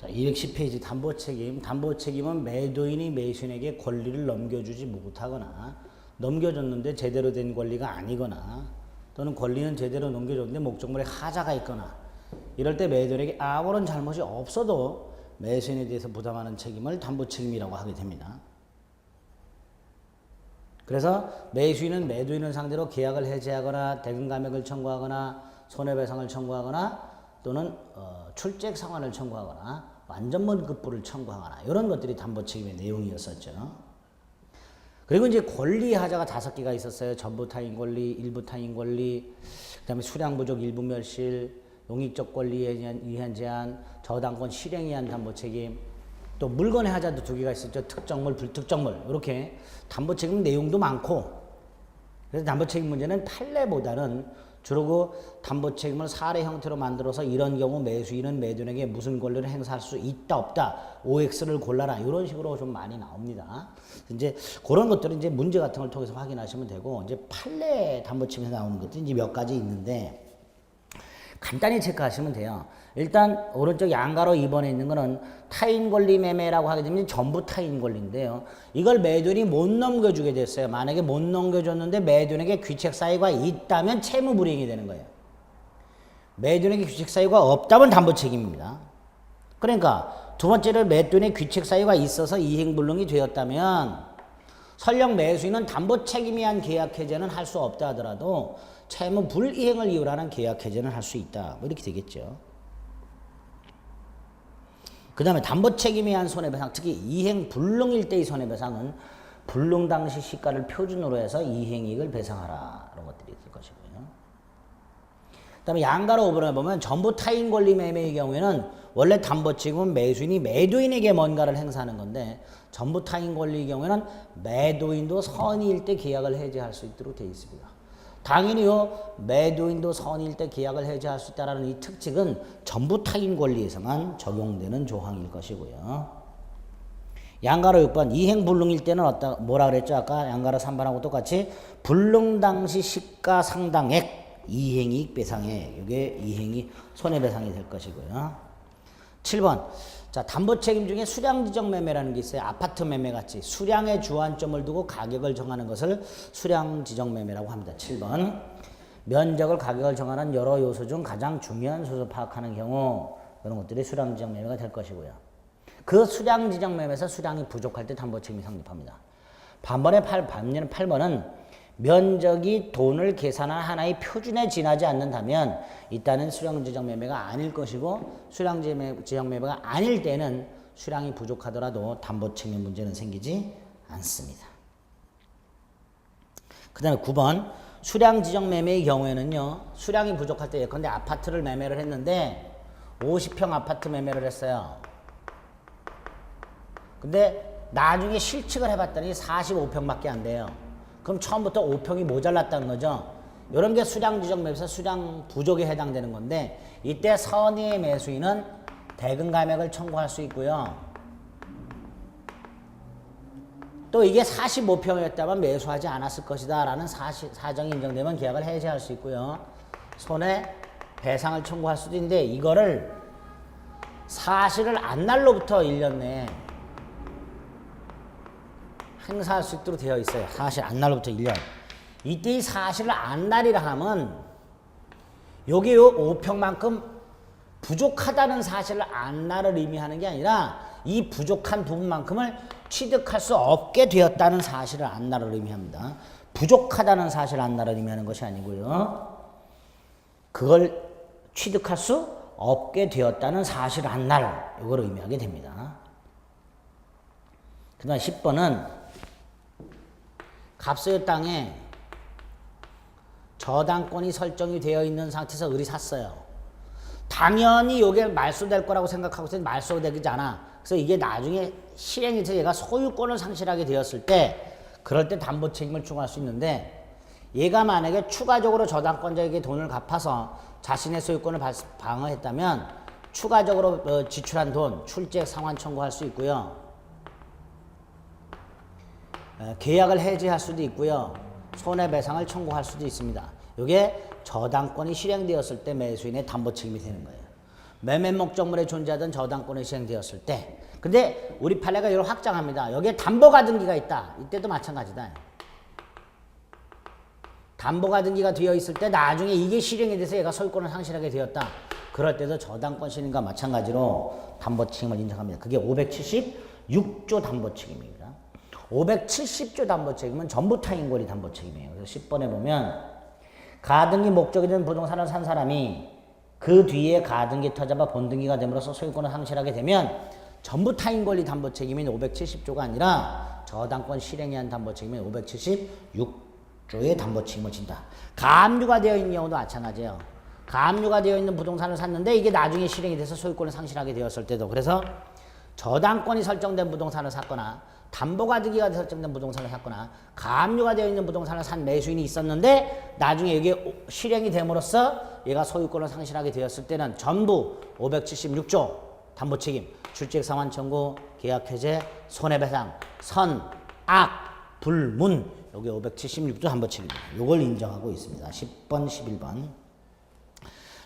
자, 210페이지 담보책임. 담보책임은 매도인이 매수인에게 권리를 넘겨주지 못하거나 넘겨줬는데 제대로 된 권리가 아니거나 또는 권리는 제대로 넘겨줬는데 목적물에 하자가 있거나 이럴 때 매도인에게 아무런 잘못이 없어도 매수인에 대해서 부담하는 책임을 담보책임이라고 하게 됩니다. 그래서 매수인은 매도인을 상대로 계약을 해지하거나 대금감액을 청구하거나 손해배상을 청구하거나 또는 출첵 상환을 청구하거나 완전먼급부를 청구하거나 이런 것들이 담보책임의 내용이었었죠. 그리고 이제 권리 하자가 5개가 있었어요. 전부 타인 권리, 일부 타인 권리, 그다음에 수량 부족, 일부 멸실, 용익적 권리에 의한 제한, 저당권 실행에 의한 담보책임, 또 물건의 하자도 2개가 있었죠. 특정물, 불특정물. 이렇게 담보책임 내용도 많고, 그래서 담보책임 문제는 판례보다는 주로 그 담보책임을 사례 형태로 만들어서 이런 경우 매수인은 매도인에게 무슨 권리를 행사할 수 있다 없다 OX를 골라라 이런 식으로 좀 많이 나옵니다. 이제 그런 것들은 이제 문제 같은 걸 통해서 확인하시면 되고, 이제 판례 담보책임에서 나오는 것들이 이제 몇 가지 있는데 간단히 체크하시면 돼요. 일단 오른쪽 양가로 2번에 있는 거는 타인 권리 매매라고 하게 되면 전부 타인 권리인데요. 이걸 매도인이 못 넘겨주게 됐어요. 만약에 못 넘겨줬는데 매도인에게 귀책 사유가 있다면 채무 불이행이 되는 거예요. 매도인에게 귀책 사유가 없다면 담보 책임입니다. 그러니까 두 번째로 매도인의 귀책 사유가 있어서 이행불능이 되었다면 설령 매수인은 담보 책임에 의한 계약 해제는 할 수 없다 하더라도 채무 불이행을 이유로 하는 계약 해제는 할 수 있다. 뭐 이렇게 되겠죠. 그 다음에 담보 책임에 의한 손해배상, 특히 이행 불능일 때의 손해배상은 불능 당시 시가를 표준으로 해서 이행이익을 배상하라 이런 것들이 있을 것이고요. 그 다음에 양가로 5번에 보면 전부 타인 권리 매매의 경우에는 원래 담보 책임은 매수인이 매도인에게 뭔가를 행사하는 건데 전부 타인 권리의 경우에는 매도인도 선의일 때 계약을 해지할 수 있도록 되어 있습니다. 당연히요, 매도인도 선의일 때 계약을 해지할 수 있다는 이 특징은 전부 타인 권리에서만 적용되는 조항일 것이고요. 양가로 6번 이행 불능일 때는 뭐라 그랬죠? 아까 양가로 3번하고 똑같이 불능 당시 시가 상당액 이행이익 배상액, 이게 이행이 손해배상이 될 것이고요. 7번 자, 담보 책임 중에 수량 지정 매매라는 게 있어요. 아파트 매매 같이 수량의 주안점을 두고 가격을 정하는 것을 수량 지정 매매라고 합니다. 7번 면적을 가격을 정하는 여러 요소 중 가장 중요한 소수 파악하는 경우 이런 것들이 수량 지정 매매가 될 것이고요. 그 수량 지정 매매에서 수량이 부족할 때 담보 책임이 성립합니다. 반면에 8번은 면적이 돈을 계산한 하나의 표준에 지나지 않는다면 이따는 수량 지정 매매가 아닐 것이고, 수량 지정 매매가 아닐 때는 수량이 부족하더라도 담보 책임 문제는 생기지 않습니다. 그 다음에 9번 수량 지정 매매의 경우에는요, 수량이 부족할 때 예컨대 아파트를 매매를 했는데 50평 아파트 매매를 했어요. 근데 나중에 실측을 해봤더니 45평밖에 안 돼요. 그럼 처음부터 5평이 모자랐다는 거죠. 이런 게 수량 지정 매매에서 수량 부족에 해당되는 건데, 이때 선의의 매수인은 대금 감액을 청구할 수 있고요. 또 이게 45평이었다면 매수하지 않았을 것이다 라는 사정이 인정되면 계약을 해지할 수 있고요. 손해배상을 청구할 수도 있는데, 이거를 사실을 안 날로부터 1년 내에 행사할 수 있도록 되어 있어요. 사실 안 날로부터 1년. 이때 이 사실을 안 날이라 하면 여기 요 5평만큼 부족하다는 사실을 안 날을 의미하는 게 아니라 이 부족한 부분만큼을 취득할 수 없게 되었다는 사실을 안 날을 의미합니다. 부족하다는 사실을 안 날을 의미하는 것이 아니고요. 그걸 취득할 수 없게 되었다는 사실을 안 날, 이걸 의미하게 됩니다. 그 다음 10번은 갑소유 땅에 저당권이 설정이 되어 있는 상태에서 을이 샀어요. 당연히 이게 말소될 거라고 생각하고 있었는데 말소되지 않아. 그래서 이게 나중에 실행이 돼서 얘가 소유권을 상실하게 되었을 때, 그럴 때 담보 책임을 추구할 수 있는데, 얘가 만약에 추가적으로 저당권자에게 돈을 갚아서 자신의 소유권을 방어했다면 추가적으로 지출한 돈, 출첵 상환 청구할 수 있고요. 계약을 해지할 수도 있고요. 손해배상을 청구할 수도 있습니다. 이게 저당권이 실행되었을 때 매수인의 담보 책임이 되는 거예요. 매매 목적물에 존재하던 저당권이 시행되었을 때. 근데 우리 판례가 이걸 확장합니다. 여기에 담보가등기가 있다. 이때도 마찬가지다. 담보가등기가 되어 있을 때 나중에 이게 실행이 돼서 얘가 소유권을 상실하게 되었다. 그럴 때도 저당권 실행과 마찬가지로 담보책임을 인정합니다. 그게 576조 담보책임입니다. 570조 담보책임은 전부 타인권이 담보책임이에요. 그래서 10번에 보면 가등기 목적이 된 부동산을 산 사람이 그 뒤에 가등기 터잡아 본등기가 됨으로써 소유권을 상실하게 되면 전부 타인권리 담보책임인 570조가 아니라 저당권 실행에 의한 담보책임인 576조의 담보책임을 진다. 가압류가 되어 있는 경우도 마찬가지예요. 가압류가 되어 있는 부동산을 샀는데 이게 나중에 실행이 돼서 소유권을 상실하게 되었을 때도. 그래서 저당권이 설정된 부동산을 샀거나 담보가등기가 설정된 부동산을 샀거나 가압류가 되어 있는 부동산을 산 매수인이 있었는데 나중에 이게 실행이 됨으로써 얘가 소유권을 상실하게 되었을 때는 전부 576조 담보책임, 출첵상환 청구, 계약해제, 손해배상, 선, 악, 불문 여기 576조 담보책임입니다. 이걸 인정하고 있습니다. 10번, 11번.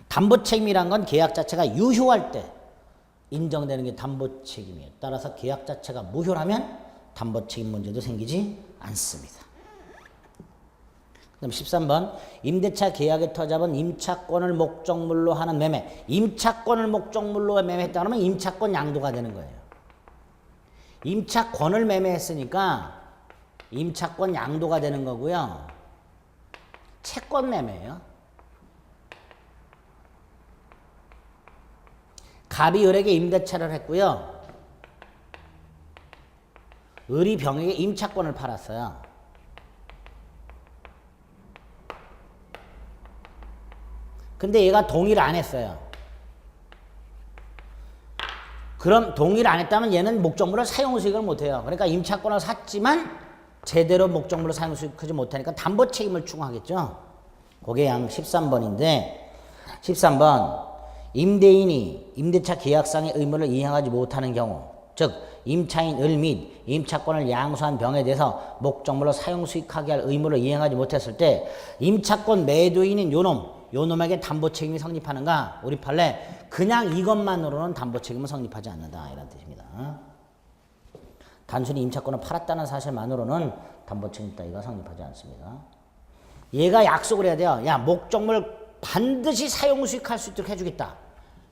담보책임이란 건 계약 자체가 유효할 때 인정되는 게 담보책임이에요. 따라서 계약 자체가 무효라면 담보책임 문제도 생기지 않습니다. 그다음 13번 임대차 계약에 터잡은 임차권을 목적물로 하는 매매. 임차권을 목적물로 매매했다 그러면 임차권 양도가 되는 거예요. 임차권을 매매했으니까 임차권 양도가 되는 거고요. 채권 매매예요. 갑이 을에게 임대차를 했고요. 을이 병에게 임차권을 팔았어요. 근데 얘가 동의를 안 했어요. 그럼 동의를 안 했다면 얘는 목적물을 사용수익을 못해요. 그러니까 임차권을 샀지만 제대로 목적물을 사용수익하지 못하니까 담보책임을 추구하겠죠. 그게 양 13번인데 13번 임대인이 임대차 계약상의 의무를 이행하지 못하는 경우 즉 임차인 을 및 임차권을 양수한 병에 대해서 목적물로 사용수익하게 할 의무를 이행하지 못했을 때 임차권 매도인인 요놈에게 담보책임이 성립하는가? 우리 판례 그냥 이것만으로는 담보책임은 성립하지 않는다 이런 뜻입니다. 단순히 임차권을 팔았다는 사실만으로는 담보책임 따위가 성립하지 않습니다. 얘가 약속을 해야 돼요. 야 목적물 반드시 사용수익할 수 있도록 해주겠다.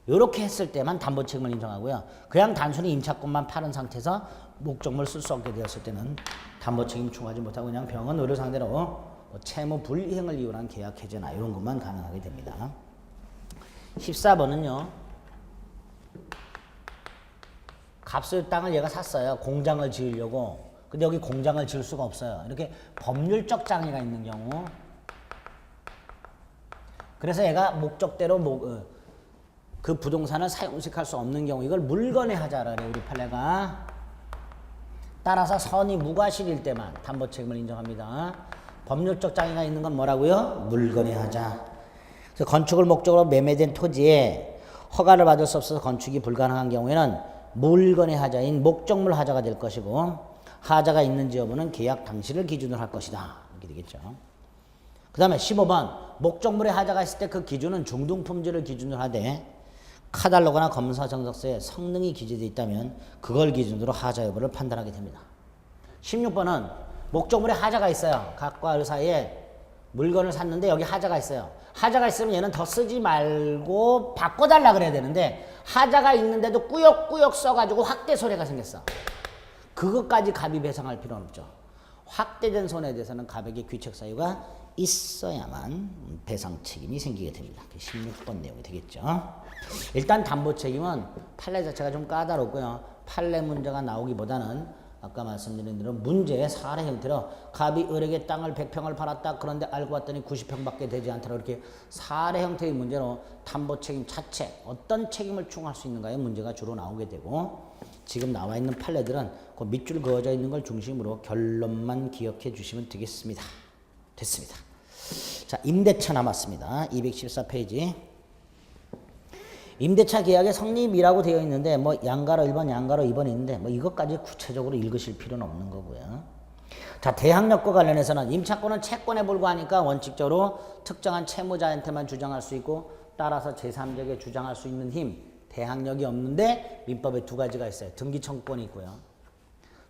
이렇게 했을 때만 담보책임을 인정하고요. 그냥 단순히 임차권만 파는 상태에서 목적물 쓸 수 없게 되었을 때는 담보책임 추구하지 못하고 그냥 병원 의료 상대로 채무 불이행을 이유로 한 계약 해제나 이런 것만 가능하게 됩니다. 14번은요. 값을 땅을 얘가 샀어요. 공장을 지으려고. 근데 여기 공장을 지을 수가 없어요. 이렇게 법률적 장애가 있는 경우. 그래서 얘가 목적대로 그 부동산을 사용식할 수 없는 경우 이걸 물건의 하자라 그래요. 우리 판례가. 따라서 선이 무과실일 때만 담보책임을 인정합니다. 법률적 장애가 있는 건 뭐라고요? 물건의 하자. 그래서 건축을 목적으로 매매된 토지에 허가를 받을 수 없어서 건축이 불가능한 경우에는 물건의 하자인 목적물 하자가 될 것이고 하자가 있는지 여부는 계약 당시를 기준으로 할 것이다. 이렇게 되겠죠. 그 다음에 15번 목적물의 하자가 있을 때 그 기준은 중등품질을 기준으로 하되 카탈로그나 검사 정석서에 성능이 기재되어 있다면 그걸 기준으로 하자 여부를 판단하게 됩니다. 16번은 목적물에 하자가 있어요. 각과 을 사이에 물건을 샀는데 여기 하자가 있어요. 하자가 있으면 얘는 더 쓰지 말고 바꿔달라 그래야 되는데 하자가 있는데도 꾸역꾸역 써가지고 확대 손해가 생겼어. 그것까지 갑이 배상할 필요는 없죠. 확대된 손해에 대해서는 갑에게 귀책 사유가 있어야만 배상 책임이 생기게 됩니다. 16번 내용이 되겠죠. 일단 담보 책임은 판례 자체가 좀 까다롭고요. 판례 문제가 나오기보다는 아까 말씀드린 대로 문제의 사례 형태로 갑이 을에게 땅을 100평을 팔았다. 그런데 알고 봤더니 90평밖에 되지 않더라. 이렇게 사례 형태의 문제로 담보 책임 자체 어떤 책임을 추구할 수 있는가의 문제가 주로 나오게 되고 지금 나와 있는 판례들은 그 밑줄 그어져 있는 걸 중심으로 결론만 기억해 주시면 되겠습니다. 됐습니다. 자, 임대차 남았습니다. 214페이지. 임대차 계약의 성립이라고 되어 있는데 뭐 양가로 1번, 양가로 2번 있는데 뭐 이것까지 구체적으로 읽으실 필요는 없는 거고요. 자, 대항력과 관련해서는 임차권은 채권에 불과하니까 원칙적으로 특정한 채무자한테만 주장할 수 있고 따라서 제3자에게 주장할 수 있는 힘, 대항력이 없는데 민법에 두 가지가 있어요. 등기 청구권이 있고요.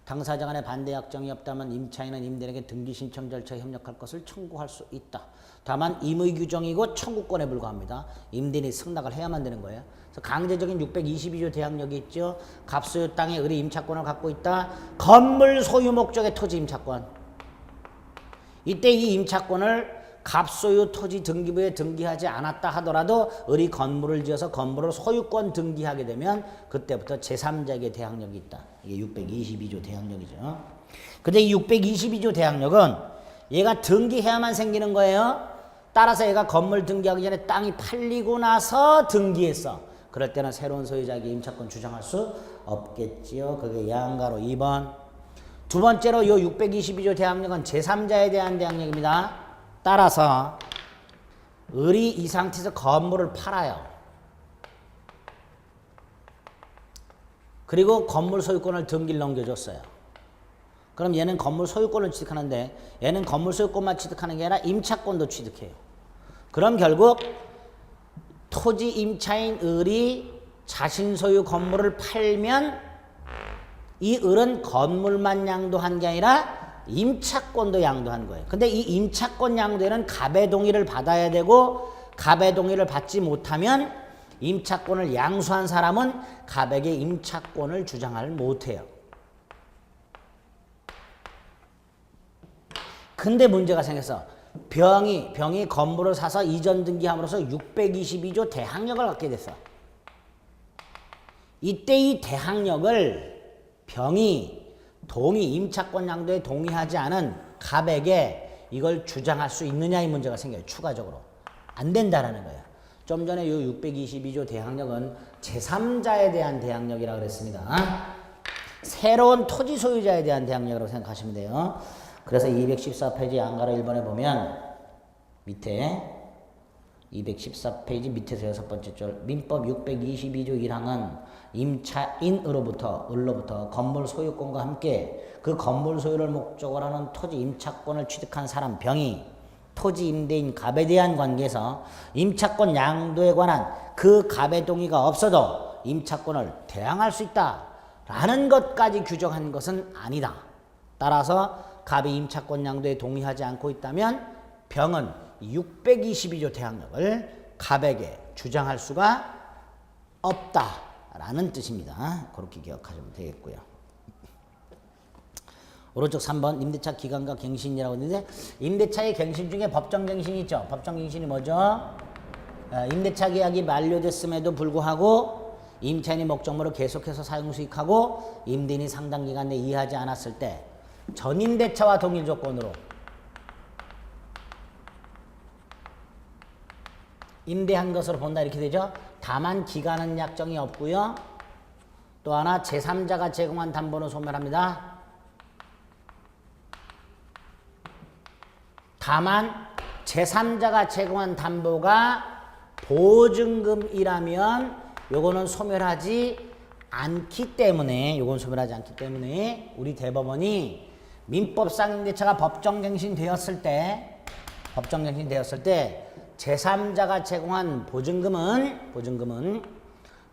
당사자 간의 반대 약정이 없다면 임차인은 임대인에게 등기 신청 절차에 협력할 것을 청구할 수 있다. 다만 임의 규정이고 청구권에 불과합니다. 임대인이 승낙을 해야만 되는 거예요. 그래서 강제적인 622조 대항력이 있죠. 갑소유 땅에 의리 임차권을 갖고 있다. 건물 소유 목적의 토지 임차권. 이때 이 임차권을 갑소유 토지 등기부에 등기하지 않았다 하더라도 의리 건물을 지어서 건물을 소유권 등기하게 되면 그때부터 제3자에게 대항력이 있다. 이게 622조 대항력이죠. 근데 이 622조 대항력은 얘가 등기해야만 생기는 거예요. 따라서 얘가 건물 등기하기 전에 땅이 팔리고 나서 등기했어. 그럴 때는 새로운 소유자에게 임차권 주장할 수 없겠지요. 그게 양가로 2번. 두 번째로 요 622조 대항력은 제3자에 대한 대항력입니다. 따라서 을이 이 상태에서 건물을 팔아요. 그리고 건물 소유권을 등기를 넘겨줬어요. 그럼 얘는 건물 소유권을 취득하는데 얘는 건물 소유권만 취득하는 게 아니라 임차권도 취득해요. 그럼 결국 토지 임차인 을이 자신 소유 건물을 팔면 이 을은 건물만 양도한 게 아니라 임차권도 양도한 거예요. 근데 이 임차권 양도에는 갑의 동의를 받아야 되고 갑의 동의를 받지 못하면 임차권을 양수한 사람은 갑에게 임차권을 주장을 못해요. 근데 문제가 생겨서 병이 건물을 사서 이전 등기함으로써 622조 대항력을 갖게 됐어. 이때 이 대항력을 병이 임차권 양도에 동의하지 않은 갑에게 이걸 주장할 수 있느냐 이 문제가 생겨요. 추가적으로. 안 된다라는 거예요. 좀 전에 이 622조 대항력은 제3자에 대한 대항력이라고 그랬습니다. 새로운 토지 소유자에 대한 대항력이라고 생각하시면 돼요. 그래서 214페이지 양가로 1번에 보면 밑에 214페이지 밑에서 여섯 번째 줄 민법 622조 1항은 임차인으로부터 건물 소유권과 함께 그 건물 소유를 목적으로 하는 토지 임차권을 취득한 사람 병이 토지 임대인 갑에 대한 관계에서 임차권 양도에 관한 그 갑의 동의가 없어도 임차권을 대항할 수 있다라는 것까지 규정한 것은 아니다. 따라서 갑이 임차권 양도에 동의하지 않고 있다면 병은 622조 대항력을 갑에게 주장할 수가 없다라는 뜻입니다. 그렇게 기억하시면 되겠고요. 오른쪽 3번 임대차 기간과 갱신이라고 있는데 임대차의 갱신 중에 법정갱신이 있죠. 법정갱신이 뭐죠? 임대차 계약이 만료됐음에도 불구하고 임차인이 목적물을 계속해서 사용 수익하고 임대인이 상당 기간 내에 이해하지 않았을 때 전임대차와 동일 조건으로 임대한 것으로 본다 이렇게 되죠. 다만 기간은 약정이 없고요. 또 하나 제3자가 제공한 담보는 소멸합니다. 다만 제3자가 제공한 담보가 보증금이라면 요거는 소멸하지 않기 때문에 우리 대법원이 민법상 임대차가 법정갱신 되었을 때 제3자가 제공한 보증금은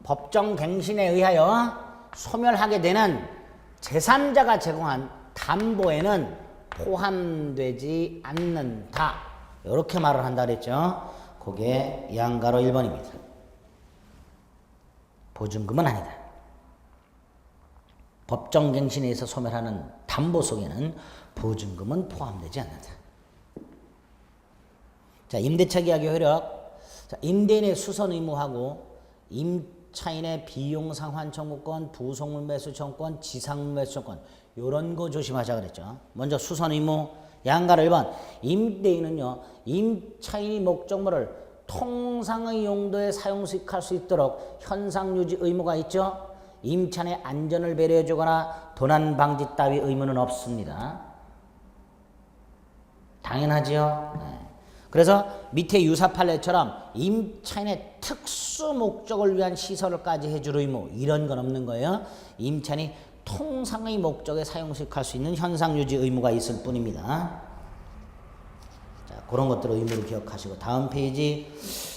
법정갱신에 의하여 소멸하게 되는 제3자가 제공한 담보에는 포함되지 않는다. 이렇게 말을 한다 그랬죠. 그게 양가로 1번입니다. 보증금은 아니다. 법정갱신에 의해서 소멸하는 담보 속에는 보증금은 포함되지 않는다. 자, 임대차 계약의 효력. 자, 임대인의 수선 의무하고 임차인의 비용 상환 청구권, 부속물 매수 청구권, 지상물 매수 청구권 요런 거 조심하자 그랬죠. 먼저 수선 의무. 양가로 1번. 임대인은요. 임차인이 목적물을 통상의 용도에 사용 수익할 수 있도록 현상 유지 의무가 있죠. 임차인의 안전을 배려해 주거나 도난 방지 따위 의무는 없습니다. 당연하지요. 네. 그래서 밑에 유사 판례처럼 임차인의 특수 목적을 위한 시설을까지 해줄 의무 이런 건 없는 거예요. 임차인이 통상의 목적에 사용 수익할 수 있는 현상 유지 의무가 있을 뿐입니다. 자, 그런 것들을 의무로 기억하시고 다음 페이지.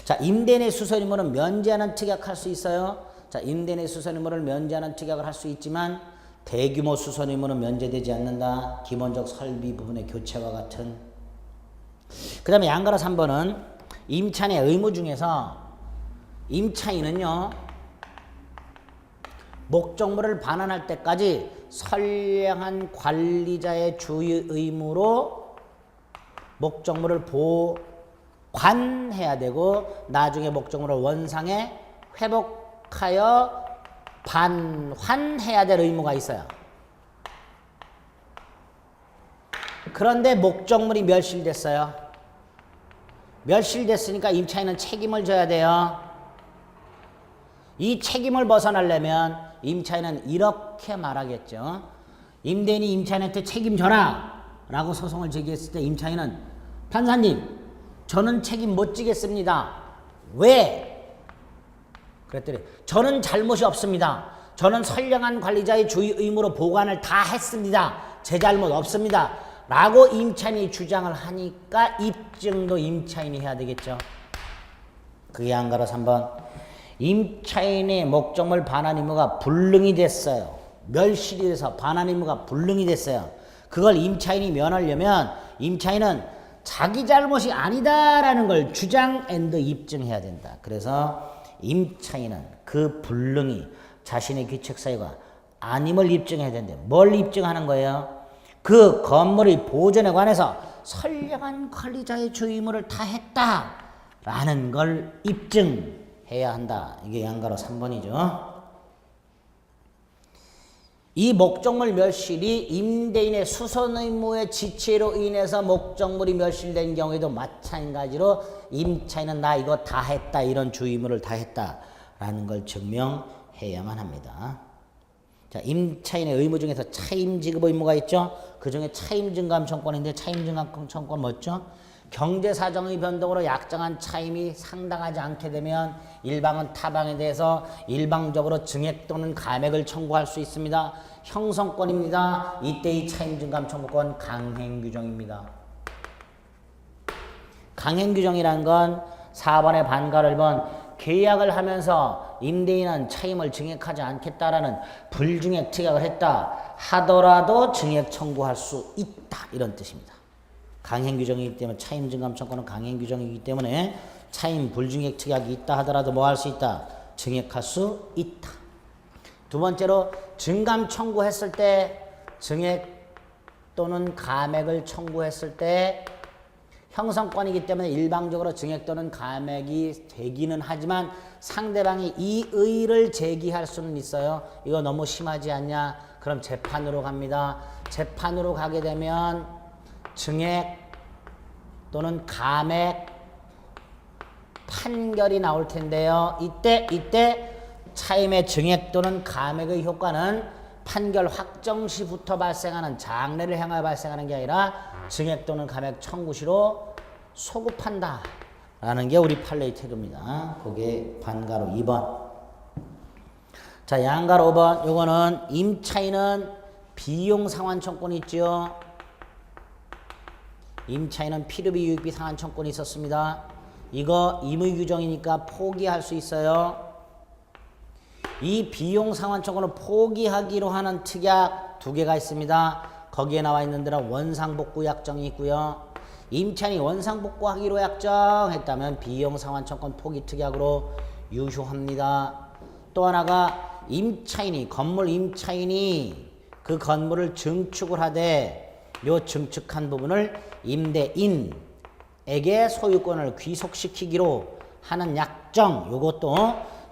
자, 임대인의 수선 의무는 면제하는 특약할 수 있어요. 자, 임대인의 수선 의무를 면제하는 특약을 할 수 있지만 대규모 수선 의무는 면제되지 않는다. 기본적 설비 부분의 교체와 같은. 그 다음에 양가로 3번은 임차인의 의무 중에서 임차인은요 목적물을 반환할 때까지 선량한 관리자의 주의 의무로 목적물을 보관해야 되고 나중에 목적물을 원상에 회복하여 반환해야 될 의무가 있어요. 그런데 목적물이 멸실됐어요. 멸실됐으니까 임차인은 책임을 져야 돼요. 이 책임을 벗어나려면 임차인은 이렇게 말하겠죠. 임대인이 임차인한테 책임져라 라고 소송을 제기했을 때 임차인은 판사님 저는 책임 못 지겠습니다. 왜? 그랬더니 저는 잘못이 없습니다. 저는 선량한 관리자의 주의 의무로 보관을 다 했습니다. 제 잘못 없습니다. 라고 임차인이 주장을 하니까 입증도 임차인이 해야 되겠죠. 그게 양가로 3번. 임차인의 목적물 반환 의무가 불능이 됐어요. 멸실이 돼서 반환 의무가 불능이 됐어요. 그걸 임차인이 면하려면 임차인은 자기 잘못이 아니다라는 걸 주장 앤드 입증해야 된다. 그래서 임차인은 그 불능이 자신의 귀책 사유가 아님을 입증해야 되는데 뭘 입증하는 거예요? 그 건물의 보존에 관해서 선량한 관리자의 주의 의무를 다했다라는 걸 입증해야 한다. 이게 양가로 3번이죠. 이 목적물 멸실이 임대인의 수선 의무의 지체로 인해서 목적물이 멸실된 경우에도 마찬가지로 임차인은 나 이거 다 했다 이런 주의 의무를 다 했다라는 걸 증명해야만 합니다. 자, 임차인의 의무 중에서 차임지급 의무가 있죠. 그 중에 차임증감청권인데 차임증감청권 뭐죠? 경제사정의 변동으로 약정한 차임이 상당하지 않게 되면 일방은 타방에 대해서 일방적으로 증액 또는 감액을 청구할 수 있습니다. 형성권입니다. 이때의 차임증감청구권 강행규정입니다. 강행규정이란 건 4번의 반가를 본 계약을 하면서 임대인은 차임을 증액하지 않겠다라는 불증액 특약을 했다 하더라도 증액 청구할 수 있다 이런 뜻입니다. 강행규정이기 때문에 차임증감청권은 강행규정이기 때문에 차임 불증액 특약이 있다 하더라도 뭐 할 수 있다? 증액할 수 있다. 두 번째로 증감 청구했을 때 증액 또는 감액을 청구했을 때 형성권이기 때문에 일방적으로 증액 또는 감액이 되기는 하지만 상대방이 이 의의를 제기할 수는 있어요. 이거 너무 심하지 않냐? 그럼 재판으로 갑니다. 재판으로 가게 되면 증액 또는 감액 판결이 나올 텐데요. 이때 차임의 증액 또는 감액의 효과는 판결 확정 시부터 발생하는 장래를 향하여 발생하는 게 아니라 증액 또는 감액 청구 시로 소급한다 라는 게 우리 판례의 태도입니다. 그게 반가로 2번. 자, 양가로 5번. 요거는 임차인은 비용 상환 청권이 있죠. 임차인은 필요비 유익비 상환 청권이 있었습니다. 이거 임의 규정이니까 포기할 수 있어요. 이 비용 상환 청구를 포기하기로 하는 특약 2개가 있습니다. 거기에 나와 있는 데는 원상복구 약정이 있고요. 임차인이 원상복구하기로 약정했다면 비용 상환 청구 포기 특약으로 유효합니다. 또 하나가 건물 임차인이 그 건물을 증축을 하되 요 증축한 부분을 임대인에게 소유권을 귀속시키기로 하는 약정, 요것도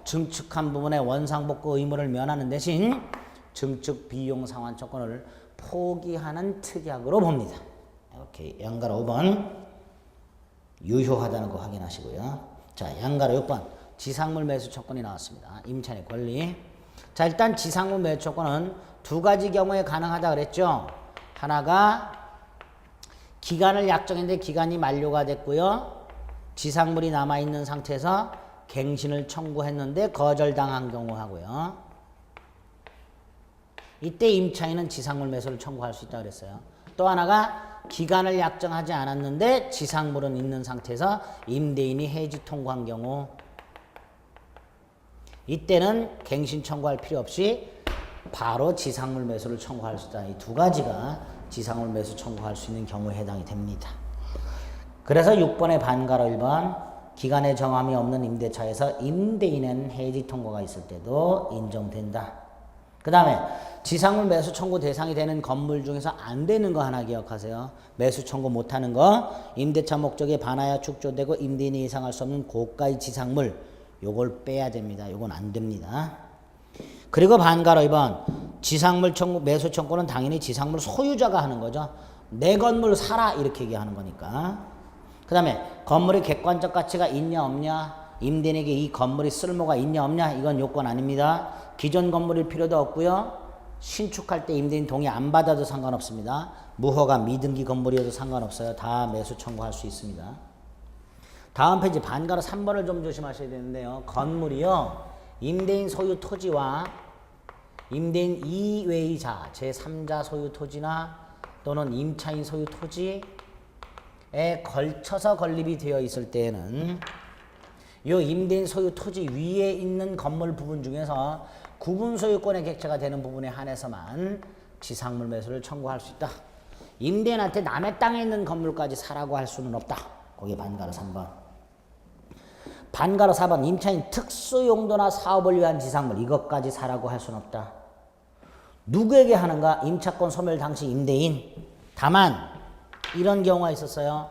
증축한 부분의 원상복구 의무를 면하는 대신 증축 비용 상환 청구를 포기하는 특약으로 봅니다. 오케이. 양가로 5번 유효하다는 거 확인하시고요. 자, 양가로 6번 지상물 매수 청구권이 나왔습니다. 임차인의 권리. 자, 일단 지상물 매수 청구는 2가지 경우에 가능하다 그랬죠. 하나가 기간을 약정했는데 기간이 만료가 됐고요. 지상물이 남아있는 상태에서 갱신을 청구했는데 거절당한 경우 하고요. 이때 임차인은 지상물 매수를 청구할 수 있다고 그랬어요. 또 하나가 기간을 약정하지 않았는데 지상물은 있는 상태에서 임대인이 해지 통고한 경우 이때는 갱신 청구할 필요 없이 바로 지상물 매수를 청구할 수 있다. 이 두 가지가 지상물 매수 청구할 수 있는 경우에 해당이 됩니다. 그래서 6번의 반가로 1번 기간의 정함이 없는 임대차에서 임대인은 해지 통고가 있을 때도 인정된다. 그 다음에 지상물 매수 청구 대상이 되는 건물 중에서 안 되는 거 하나 기억하세요. 매수 청구 못하는 거 임대차 목적에 반하여 축조되고 임대인이 예상할 수 없는 고가의 지상물 요걸 빼야 됩니다. 요건 안 됩니다. 그리고 반가로 2번 지상물 청구 매수 청구는 당연히 지상물 소유자가 하는 거죠. 내 건물 사라 이렇게 얘기하는 거니까. 그 다음에 건물의 객관적 가치가 있냐 없냐 임대인에게 이 건물이 쓸모가 있냐 없냐 이건 요건 아닙니다. 기존 건물일 필요도 없고요. 신축할 때 임대인 동의 안 받아도 상관없습니다. 무허가 미등기 건물이어도 상관없어요. 다 매수 청구할 수 있습니다. 다음 페이지 반가로 3번을 좀 조심하셔야 되는데요. 건물이요. 임대인 소유 토지와 임대인 이외의자 제3자 소유 토지나 또는 임차인 소유 토지에 걸쳐서 건립이 되어 있을 때에는 이 임대인 소유 토지 위에 있는 건물 부분 중에서 구분 소유권의 객체가 되는 부분에 한해서만 지상물 매수를 청구할 수 있다. 임대인한테 남의 땅에 있는 건물까지 사라고 할 수는 없다. 거기 반가로 3번. 반가로 4번 임차인 특수용도나 사업을 위한 지상물 이것까지 사라고 할 수는 없다. 누구에게 하는가? 임차권 소멸 당시 임대인. 다만 이런 경우가 있었어요.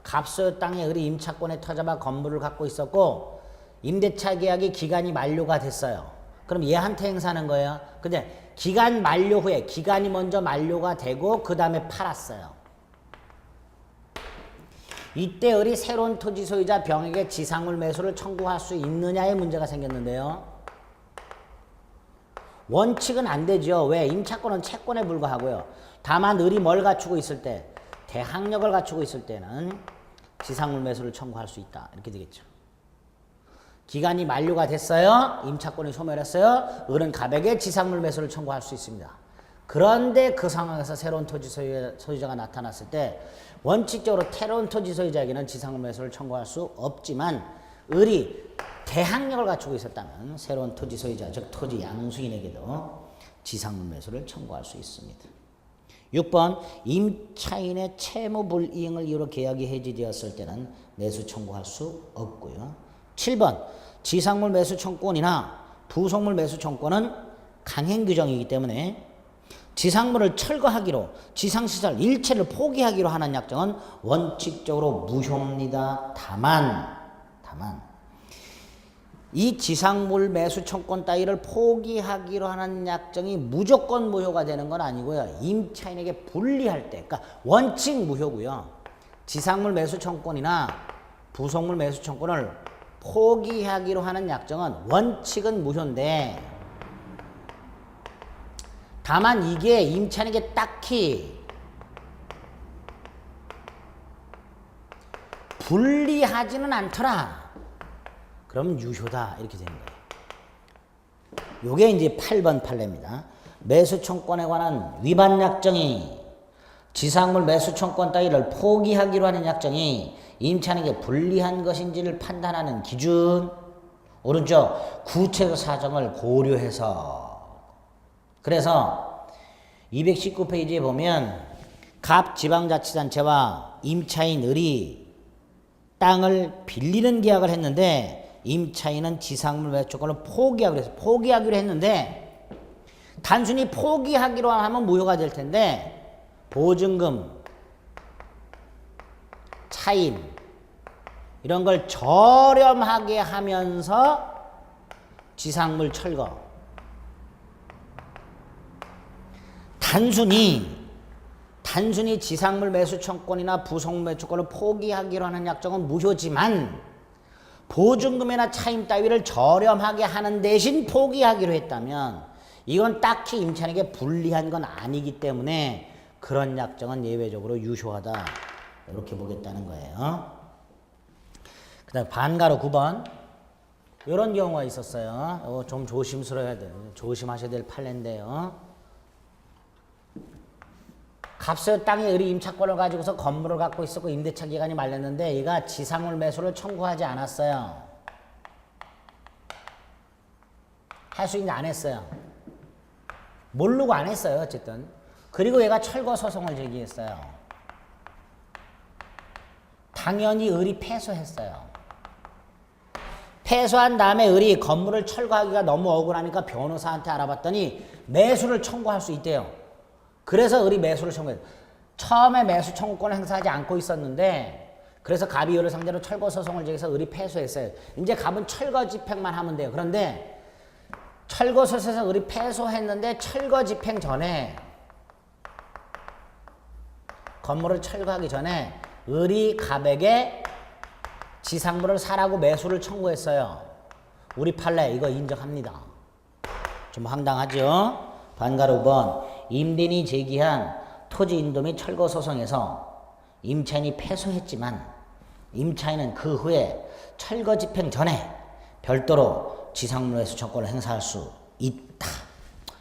갑소유 땅에 을이 임차권에 터잡아 건물을 갖고 있었고 임대차 계약이 기간이 만료가 됐어요. 그럼 얘한테 행사하는 거예요. 근데 기간 만료 후에 기간이 먼저 만료가 되고 그 다음에 팔았어요. 이때 을이 새로운 토지 소유자 병에게 지상물 매수를 청구할 수 있느냐의 문제가 생겼는데요. 원칙은 안 되죠. 왜? 임차권은 채권에 불과하고요. 다만 을이 뭘 갖추고 있을 때 대항력을 갖추고 있을 때는 지상물 매수를 청구할 수 있다. 이렇게 되겠죠. 기간이 만료가 됐어요. 임차권이 소멸했어요. 을은 갑에게 지상물 매수를 청구할 수 있습니다. 그런데 그 상황에서 새로운 토지 소유자가 나타났을 때 원칙적으로 새로운 토지 소유자에게는 지상물 매수를 청구할 수 없지만 을이 대항력을 갖추고 있었다면 새로운 토지 소유자, 즉 토지 양수인에게도 지상물 매수를 청구할 수 있습니다. 6번 임차인의 채무 불이행을 이유로 계약이 해지되었을 때는 매수 청구할 수 없고요. 7번 지상물 매수 청구권이나 부속물 매수 청구권은 강행 규정이기 때문에 지상물을 철거하기로 지상시설 일체를 포기하기로 하는 약정은 원칙적으로 무효입니다. 다만 이 지상물 매수 청구권 따위를 포기하기로 하는 약정이 무조건 무효가 되는 건 아니고요. 임차인에게 불리할 때, 그러니까 원칙 무효고요. 지상물 매수 청구권이나 부속물 매수 청구권을 포기하기로 하는 약정은 원칙은 무효인데 다만 이게 임차인에게 딱히 불리하지는 않더라. 그럼 유효다 이렇게 되는 거예요. 요게 이제 8번 판례입니다. 매수 청구권에 관한 위반 약정이 지상물 매수 청구권 따위를 포기하기로 하는 약정이 임차인에게 불리한 것인지를 판단하는 기준. 오른쪽 구체적 사정을 고려해서. 그래서 219페이지에 보면 갑 지방자치단체와 임차인 을이 땅을 빌리는 계약을 했는데 임차인은 지상물 매수 청구권을 포기하기로 했는데 단순히 포기하기로 하면 무효가 될 텐데 보증금, 차임 이런 걸 저렴하게 하면서 지상물 철거 단순히 지상물 매수 청구권이나 부속물 매수 청구권을 포기하기로 하는 약정은 무효지만 보증금이나 차임 따위를 저렴하게 하는 대신 포기하기로 했다면 이건 딱히 임차인에게 불리한 건 아니기 때문에 그런 약정은 예외적으로 유효하다. 이렇게 보겠다는 거예요. 그 다음 반가로 9번 이런 경우가 있었어요. 좀 조심스러워야 돼요. 조심하셔야 될 판례인데요. 갑소유 땅에 을이 임차권을 가지고서 건물을 갖고 있었고 임대차 기간이 말렸는데 얘가 지상물 매수를 청구하지 않았어요. 할 수 있는데 안 했어요. 모르고 안 했어요. 어쨌든. 그리고 얘가 철거 소송을 제기했어요. 당연히 을이 패소했어요. 패소한 다음에 을이 건물을 철거하기가 너무 억울하니까 변호사한테 알아봤더니 매수를 청구할 수 있대요. 그래서 을이 매수를 청구해요. 처음에 매수 청구권을 행사하지 않고 있었는데 그래서 갑이 을을 상대로 철거 소송을 제기해서 을이 패소했어요. 이제 갑은 철거 집행만 하면 돼요. 그런데 철거 소송에서 을이 패소했는데 철거 집행 전에 건물을 철거하기 전에 을이 갑에게 지상물을 사라고 매수를 청구했어요. 우리 판례 이거 인정합니다. 좀 황당하죠? 반가로 5번 임대인이 제기한 토지 인도 및 철거 소송에서 임차인이 패소했지만 임차인은 그 후에 철거 집행 전에 별도로 지상물 매수 청구를 행사할 수 있다.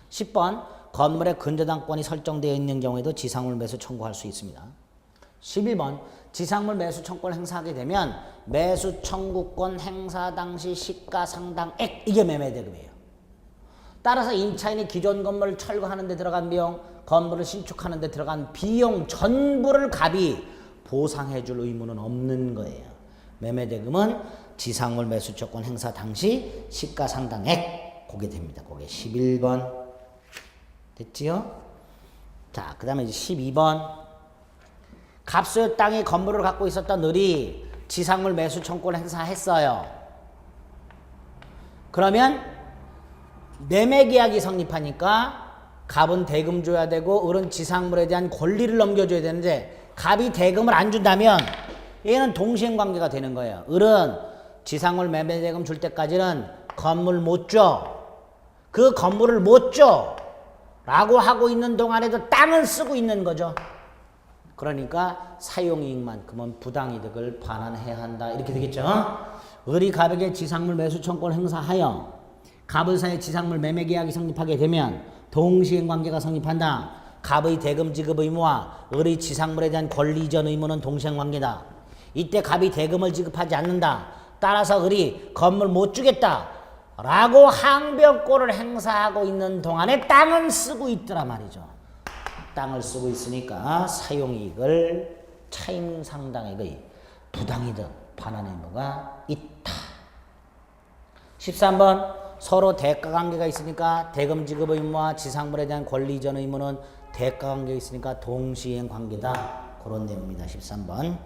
10번 건물의 근저당권이 설정되어 있는 경우에도 지상물 매수 청구할 수 있습니다. 11번 지상물 매수 청구를 행사하게 되면 매수 청구권 행사 당시 시가상당액 이게 매매대금이에요. 따라서 임차인이 기존 건물을 철거하는 데 들어간 비용, 건물을 신축하는 데 들어간 비용 전부를 갑이 보상해 줄 의무는 없는 거예요. 매매대금은 지상물 매수 조건 행사 당시 시가상당액 그게 됩니다. 그게 11번 됐지요? 자, 그 다음에 이제 12번 갑소유 땅에 건물을 갖고 있었던 을이 지상물 매수 청구를 행사했어요. 그러면 매매계약이 성립하니까 갑은 대금 줘야 되고 을은 지상물에 대한 권리를 넘겨줘야 되는데 갑이 대금을 안 준다면 얘는 동시행관계가 되는 거예요. 을은 지상물 매매대금 줄 때까지는 건물 못 줘. 그 건물을 못 줘. 라고 하고 있는 동안에도 땅은 쓰고 있는 거죠. 그러니까 사용이익만큼은 부당이득을 반환해야 한다. 이렇게 되겠죠. 을이 갑에게 지상물 매수 청구를 행사하여 갑을 사이에 지상물 매매 계약이 성립하게 되면 동시행관계가 성립한다. 갑의 대금 지급 의무와 을의 지상물에 대한 권리 이전 의무는 동시행관계다. 이때 갑이 대금을 지급하지 않는다. 따라서 을이 건물 못 주겠다. 라고 항변권을 행사하고 있는 동안에 땅은 쓰고 있더라 말이죠. 땅을 쓰고 있으니까 사용이익을 차임 상당액의 부당이득 반환 의무가 있다. 13번 서로 대가관계가 있으니까 대금 지급 의무와 지상물에 대한 권리 이전 의무는 대가관계가 있으니까 동시행 관계다. 그런 내용입니다. 13번.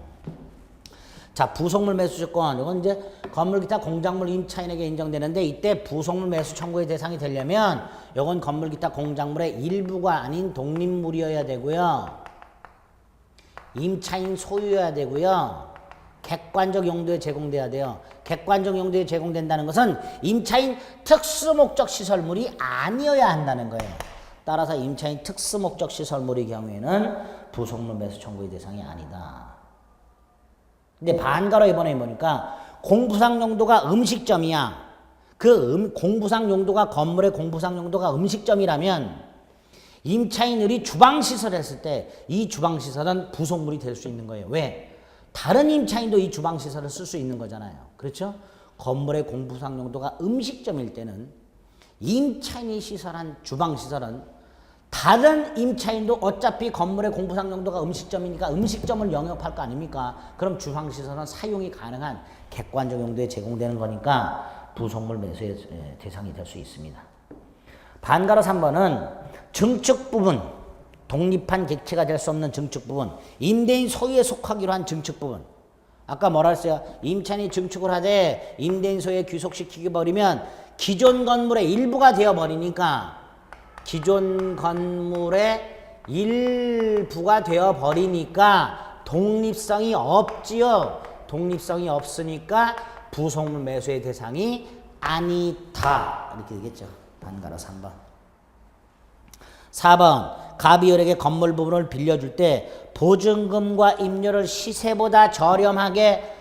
자, 부속물 매수 조건. 이건 이제 건물 기타 공작물 임차인에게 인정되는데 이때 부속물 매수 청구의 대상이 되려면 이건 건물 기타 공작물의 일부가 아닌 독립물이어야 되고요. 임차인 소유여야 되고요. 객관적 용도에 제공돼야 돼요. 객관적 용도에 제공된다는 것은 임차인 특수목적 시설물이 아니어야 한다는 거예요. 따라서 임차인 특수목적 시설물의 경우에는 부속물 매수 청구의 대상이 아니다. 근데 반가로 이번에 보니까 공부상 용도가 음식점이야. 그 공부상 용도가 건물의 공부상 용도가 음식점이라면 임차인들이 주방시설을 했을 때 이 주방시설은 부속물이 될 수 있는 거예요. 왜? 다른 임차인도 이 주방시설을 쓸 수 있는 거잖아요. 그렇죠? 건물의 공부상 용도가 음식점일 때는 임차인이 시설한 주방시설은 다른 임차인도 어차피 건물의 공부상 용도가 음식점이니까 음식점을 영업할 거 아닙니까? 그럼 주방시설은 사용이 가능한 객관적 용도에 제공되는 거니까 부속물 매수의 대상이 될 수 있습니다. 반가로 3번은 증축 부분, 독립한 객체가 될 수 없는 증축 부분, 임대인 소유에 속하기로 한 증축 부분. 아까 뭐라 했어요? 임차인이 증축을 하되 임대인 소유에 귀속시키게 버리면 기존 건물의 일부가 되어버리니까 기존 건물의 일부가 되어버리니까 독립성이 없지요. 독립성이 없으니까 부속물 매수의 대상이 아니다. 이렇게 되겠죠. 반가로 3번. 4번 갑이 을에게 건물 부분을 빌려줄 때 보증금과 임료를 시세보다 저렴하게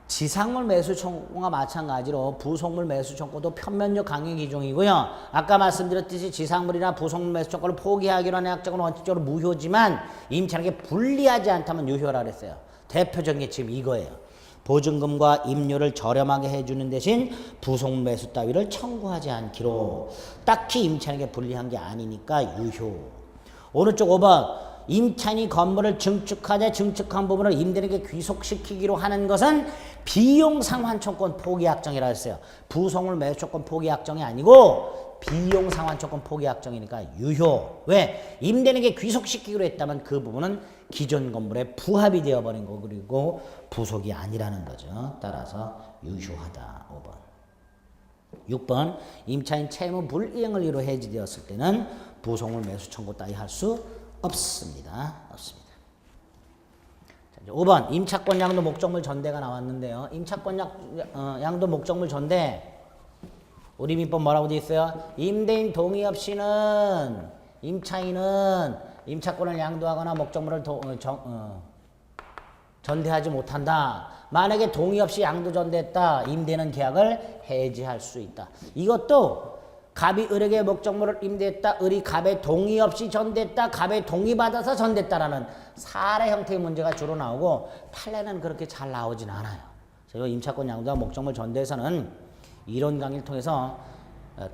지상물 매수 청구와 마찬가지로 부속물 매수 청구도 편면적 강행 기종이고요. 아까 말씀드렸듯이 지상물이나 부속물 매수 청구를 포기하기로 약적으로 원칙적으로 무효지만 임차인에게 불리하지 않다면 유효라 그랬어요. 대표적인 게 지금 이거예요. 보증금과 임료를 저렴하게 해주는 대신 부속물 매수 따위를 청구하지 않기로. 딱히 임차인에게 불리한 게 아니니까 유효. 오른쪽 5번. 임차인이 건물을 증축하되 증축한 부분을 임대인에게 귀속시키기로 하는 것은 비용상환청권 포기약정이라 했어요. 부속물 매수청권 포기약정이 아니고 비용상환청권 포기약정이니까 유효. 왜? 임대인에게 귀속시키기로 했다면 그 부분은 기존 건물에 부합이 되어버린 거 그리고 부속이 아니라는 거죠. 따라서 유효하다. 5번. 6번. 임차인 채무 불이행을 이유로 해지되었을 때는 부속물 매수 청구 따위 할 수 없습니다. 없습니다. 자, 이제 5번 임차권 양도 목적물 전대가 나왔는데요. 임차권 양도 목적물 전대 우리 민법 뭐라고 돼 있어요? 임대인 동의 없이는 임차인은 임차권을 양도하거나 목적물을 전대하지 못한다. 만약에 동의 없이 양도 전대했다. 임대인은 계약을 해지할 수 있다. 이것도 갑이 을에게 목적물을 임대했다. 을이 갑의 동의 없이 전대했다. 갑의 동의받아서 전대했다라는 사례 형태의 문제가 주로 나오고 판례는 그렇게 잘 나오진 않아요. 그래서 임차권 양도와 목적물 전대에서는 이론 강의를 통해서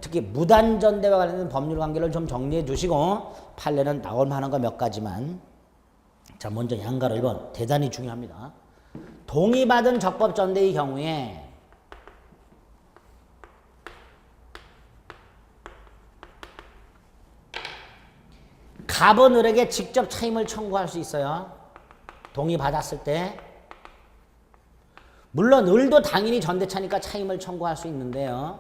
특히 무단전대와 관련된 법률 관계를 좀 정리해 주시고 판례는 나올 만한 거 몇 가지만. 자, 먼저 양가로 1번 대단히 중요합니다. 동의받은 적법전대의 경우에 갑은 을에게 직접 차임을 청구할 수 있어요. 동의받았을 때. 물론 을도 당연히 전대차니까 차임을 청구할 수 있는데요.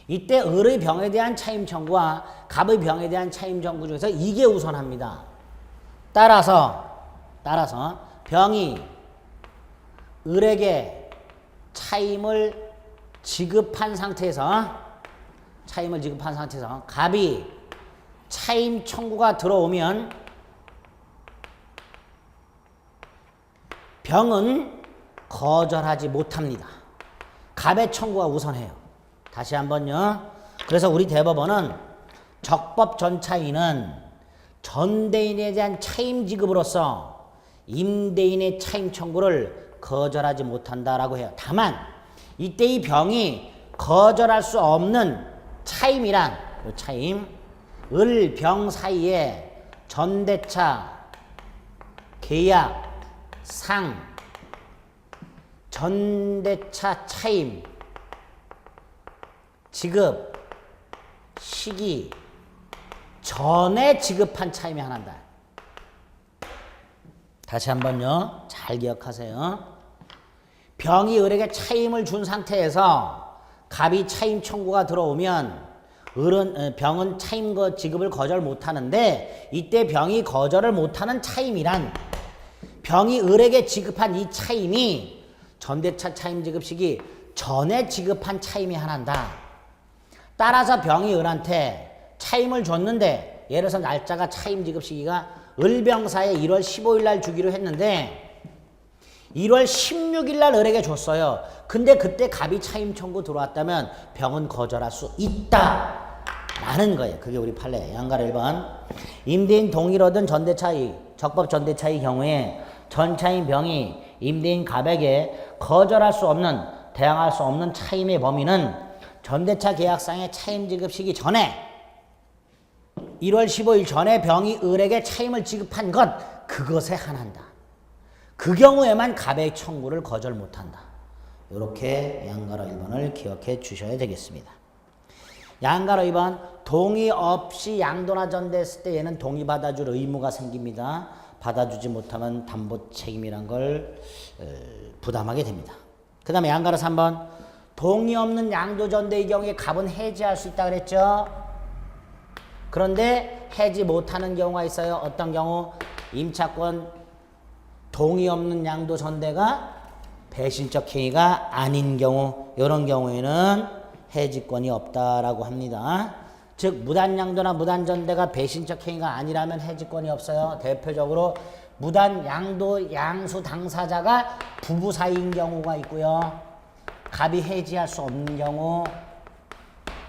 이때 을의 병에 대한 차임 청구와 갑의 병에 대한 차임 청구 중에서 이게 우선합니다. 따라서 병이 을에게 차임을 지급한 상태에서 갑이 차임 청구가 들어오면 병은 거절하지 못합니다. 갑의 청구가 우선해요. 다시 한번요. 그래서 우리 대법원은 적법 전차인은 전대인에 대한 차임 지급으로서 임대인의 차임 청구를 거절하지 못한다라고 해요. 다만 이때 이 병이 거절할 수 없는 차임이란 차임, 을, 병 사이에 전대차, 계약, 상, 전대차 차임, 지급, 시기 전에 지급한 차임이 하나다. 다시 한번요. 잘 기억하세요. 병이 을에게 차임을 준 상태에서 갑이 차임 청구가 들어오면 병은 차임 지급을 거절 못하는데 이때 병이 거절을 못하는 차임이란 병이 을에게 지급한 이 차임이 전대차 차임 지급 시기 전에 지급한 차임이 하나다. 따라서 병이 을한테 차임을 줬는데 예를 들어서 날짜가 차임 지급 시기가 을병사에 1월 15일 날 주기로 했는데 1월 16일 날 을에게 줬어요. 근데 그때 갑이 차임 청구 들어왔다면 병은 거절할 수 있다 라는 거예요. 그게 우리 판례. 양가로 1번 임대인 동의를 얻은 전대차의 적법 전대차의 경우에 전차인 병이 임대인 갑에게 거절할 수 없는 대항할 수 없는 차임의 범위는 전대차 계약상의 차임 지급 시기 전에 1월 15일 전에 병이 을에게 차임을 지급한 것 그것에 한한다. 그 경우에만 갑의 청구를 거절 못한다. 이렇게 양가로 1번을 기억해 주셔야 되겠습니다. 양가로 2번 동의 없이 양도나 전대했을 때 얘는 동의 받아줄 의무가 생깁니다. 받아주지 못하면 담보 책임이란 걸 부담하게 됩니다. 그 다음에 양가로 3번 동의 없는 양도 전대의 경우에 갑은 해지할 수 있다 그랬죠. 그런데 해지 못하는 경우가 있어요. 어떤 경우? 임차권 동의 없는 양도 전대가 배신적 행위가 아닌 경우, 이런 경우에는 해지권이 없다라고 합니다. 즉 무단양도나 무단전대가 배신적 행위가 아니라면 해지권이 없어요. 대표적으로 무단 양도 양수 당사자가 부부 사이인 경우가 있고요. 갑이 해지할 수 없는 경우,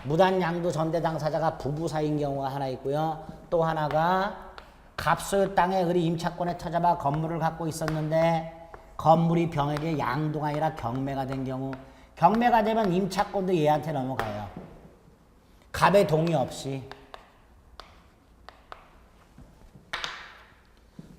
무단 양도 전대 당사자가 부부 사이인 경우가 하나 있고요. 또 하나가 갑소유 땅에 그리 임차권에 터잡아 건물을 갖고 있었는데 건물이 병에게 양도가 아니라 경매가 된 경우, 경매가 되면 임차권도 얘한테 넘어가요. 갑의 동의 없이.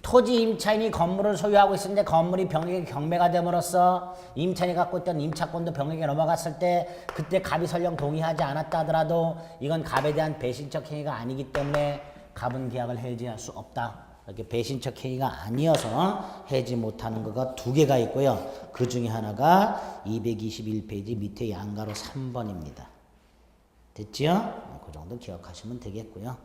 토지 임차인이 건물을 소유하고 있었는데 건물이 병에게 경매가 됨으로써 임차인이 갖고 있던 임차권도 병에게 넘어갔을 때 그때 갑이 설령 동의하지 않았다 하더라도 이건 갑에 대한 배신적 행위가 아니기 때문에 갑은 계약을 해지할 수 없다. 이렇게 배신적 행위가 아니어서 해지 못하는 거가 두 개가 있고요. 그 중에 하나가 221페이지 밑에 양가로 3번입니다. 됐지요? 그 정도 기억하시면 되겠고요.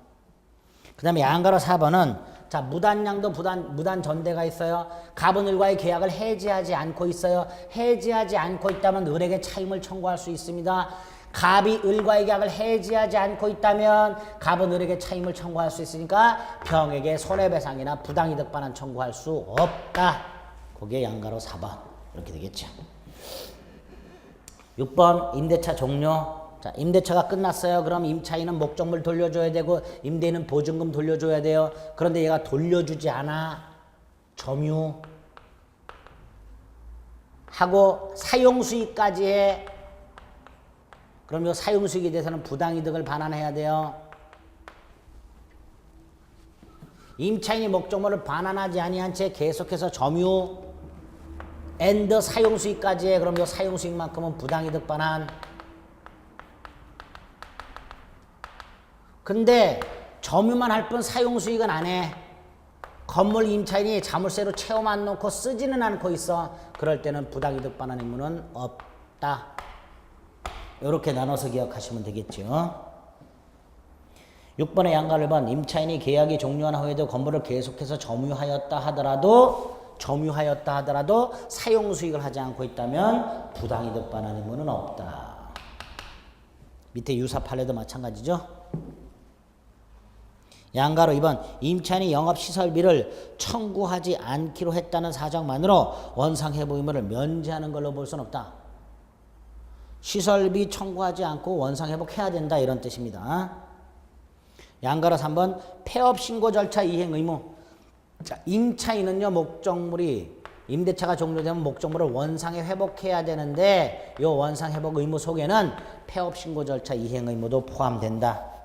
그 다음에 양가로 4번은 자, 무단양도 무단 전대가 있어요. 갑은 을과의 계약을 해지하지 않고 있어요. 해지하지 않고 있다면 을에게 차임을 청구할 수 있습니다. 갑이 을과의 계약을 해지하지 않고 있다면 갑은 을에게 차임을 청구할 수 있으니까 병에게 손해배상이나 부당이득 반환 청구할 수 없다. 그게 양가로 4번 이렇게 되겠죠. 6번 임대차 종료. 자, 임대차가 끝났어요. 그럼 임차인은 목적물 돌려줘야 되고 임대인은 보증금 돌려줘야 돼요. 그런데 얘가 돌려주지 않아. 점유하고 사용수익까지 해. 그럼 이 사용수익에 대해서는 부당이득을 반환해야 돼요. 임차인이 목적물을 반환하지 아니한 채 계속해서 점유 앤드 사용수익까지 해. 그럼 이 사용수익만큼은 부당이득 반환. 근데 점유만 할 뿐 사용수익은 안 해. 건물 임차인이 자물쇠로 채워만 놓고 쓰지는 않고 있어. 그럴 때는 부당이득 반환 의무는 없다. 이렇게 나눠서 기억하시면 되겠죠. 6번의 양가 1번 임차인이 계약이 종료한 후에도 건물을 계속해서 점유하였다 하더라도 사용수익을 하지 않고 있다면 부당이득 반환 의무는 없다. 밑에 유사 판례도 마찬가지죠. 양가로 2번 임차인이 영업시설비를 청구하지 않기로 했다는 사정만으로 원상회복 의무를 면제하는 걸로 볼 수는 없다. 시설비 청구하지 않고 원상회복해야 된다 이런 뜻입니다. 양가로 3번 폐업 신고 절차 이행 의무. 자, 임차인은요 목적물이 임대차가 종료되면 목적물을 원상에 회복해야 되는데 이 원상회복 의무 속에는 폐업 신고 절차 이행 의무도 포함된다.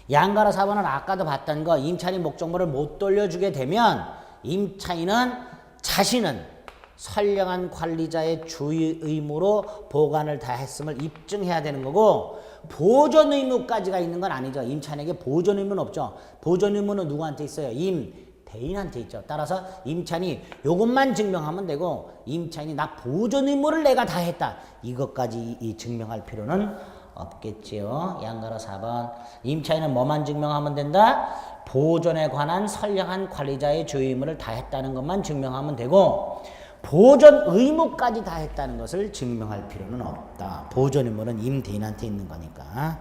양가로 4번은 아까도 봤던 거 임차인이 목적물을 못 돌려주게 되면 임차인은 자신은 선량한 관리자의 주의 의무로 보관을 다했음을 입증해야 되는 거고 보존 의무까지가 있는 건 아니죠. 임차인에게 보존 의무는 없죠. 보존 의무는 누구한테 있어요? 임대인한테 있죠. 따라서 임차인이 이것만 증명하면 되고 임차인이 나 보존 의무를 내가 다했다. 이것까지 증명할 필요는 없겠지요. 양가로 4번 임차인은 뭐만 증명하면 된다? 보존에 관한 선량한 관리자의 주의 의무를 다했다는 것만 증명하면 되고 보존 의무까지 다했다는 것을 증명할 필요는 없다. 보존 의무는 임대인한테 있는 거니까.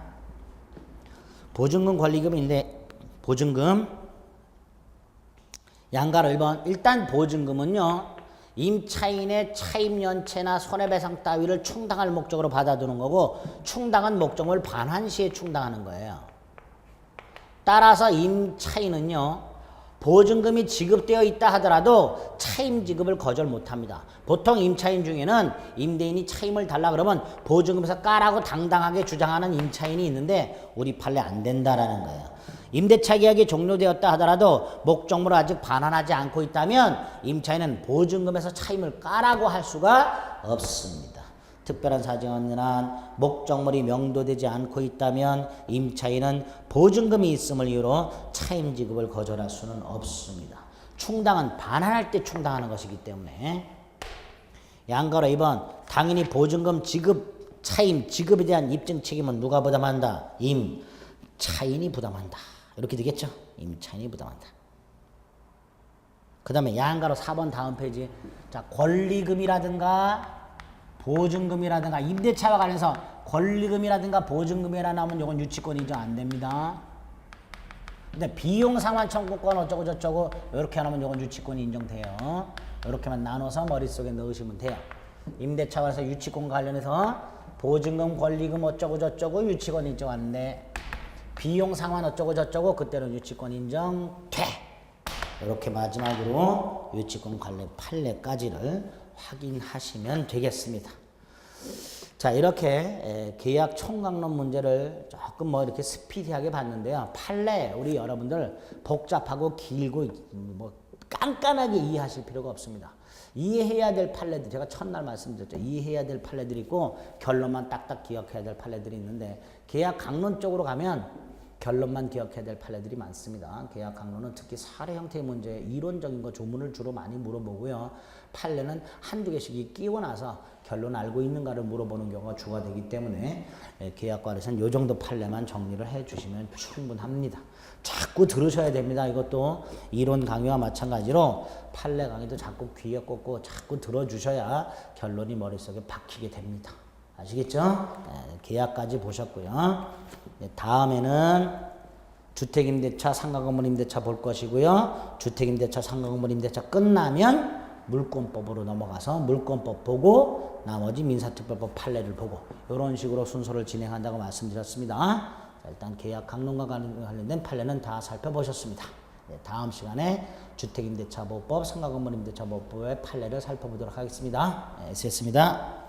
보증금 관리금인데 보증금 양가로 1번 일단 보증금은요 임차인의 차임연체나 손해배상 따위를 충당할 목적으로 받아두는 거고 충당한 목적을 반환 시에 충당하는 거예요. 따라서 임차인은요 보증금이 지급되어 있다 하더라도 차임 지급을 거절 못합니다. 보통 임차인 중에는 임대인이 차임을 달라 그러면 보증금에서 까라고 당당하게 주장하는 임차인이 있는데 우리 판례 안 된다라는 거예요. 임대차 계약이 종료되었다 하더라도 목적물을 아직 반환하지 않고 있다면 임차인은 보증금에서 차임을 까라고 할 수가 없습니다. 특별한 사정은 한 목적물이 명도되지 않고 있다면 임차인은 보증금이 있음을 이유로 차임 지급을 거절할 수는 없습니다. 충당은 반환할 때 충당하는 것이기 때문에. 양가로 2번 당연히 보증금 지급, 차임 지급에 대한 입증 책임은 누가 부담한다? 임차인이 부담한다. 이렇게 되겠죠? 임차인이 부담한다. 그 다음에 양가로 4번 다음 페이지. 자, 권리금이라든가 보증금이라든가 임대차와 관련해서 권리금이라든가 보증금이라 나오면 이건 유치권이죠. 안 됩니다. 근데 비용 상환 청구권 어쩌고 저쩌고 이렇게 하면 이건 유치권이 인정돼요. 이렇게만 나눠서 머릿속에 넣으시면 돼요. 임대차 관해서 유치권 관련해서 보증금, 권리금 어쩌고 저쩌고 유치권 인정하는데 비용 상환 어쩌고 저쩌고 그때는 유치권 인정돼. 이렇게 마지막으로 유치권 관련 판례까지를 확인하시면 되겠습니다. 자, 이렇게 계약 총각론 문제를 조금 뭐 이렇게 스피디하게 봤는데요. 판례 우리 여러분들 복잡하고 길고 뭐 깐깐하게 이해하실 필요가 없습니다. 이해해야 될 판례들, 제가 첫날 말씀드렸죠. 이해해야 될 판례들이 있고 결론만 딱딱 기억해야 될 판례들이 있는데 계약 강론 쪽으로 가면 결론만 기억해야 될 판례들이 많습니다. 계약 강론은 특히 사례 형태의 문제, 이론적인 거 조문을 주로 많이 물어보고요. 판례는 한두 개씩 끼워 나서 결론 알고 있는가를 물어보는 경우가 주가 되기 때문에 계약관에서는 이 정도 판례만 정리를 해주시면 충분합니다. 자꾸 들으셔야 됩니다. 이것도 이론 강의와 마찬가지로 판례 강의도 자꾸 귀에 꽂고 자꾸 들어주셔야 결론이 머릿속에 박히게 됩니다. 아시겠죠? 네, 계약까지 보셨고요. 네, 다음에는 주택임대차, 상가건물임대차 볼 것이고요. 주택임대차, 상가건물임대차 끝나면 물권법으로 넘어가서 물권법 보고 나머지 민사특별법 판례를 보고 이런 식으로 순서를 진행한다고 말씀드렸습니다. 자, 일단 계약 강론과 관련된 판례는 다 살펴보셨습니다. 네, 다음 시간에 주택임대차보호법, 상가건물임대차보호법의 판례를 살펴보도록 하겠습니다. 네, 수고했습니다.